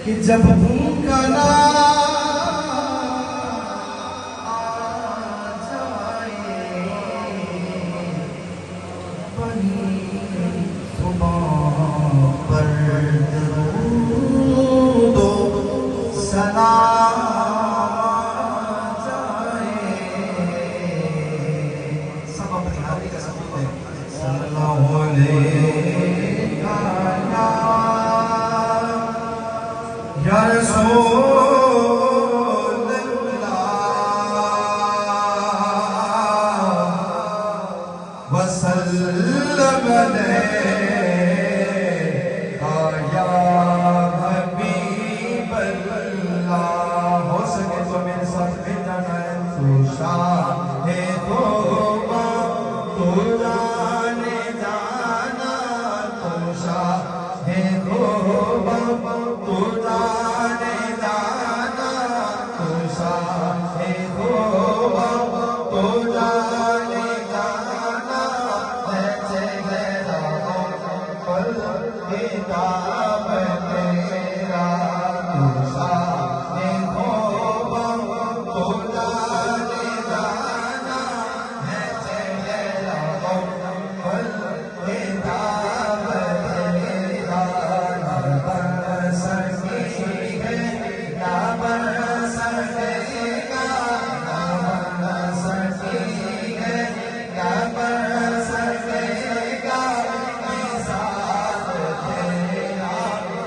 کہ جب ان کا نام آ جائے بنی زبان پر درود و سلام آ جائے. سب اپنی حاضری کا ثبوت ہے. صلی اللہ علیہ یا رسول اللہ وسلم یا حبیب اللہ. ہو سکے تو میرے ساتھ بھیجا ہے تو شاہ توبہ تو جانے جانا تو شاہ توبہ تو جانے جانا تو شاہ توبہ تو جانے جانا ہے چہرہ پر ہدایت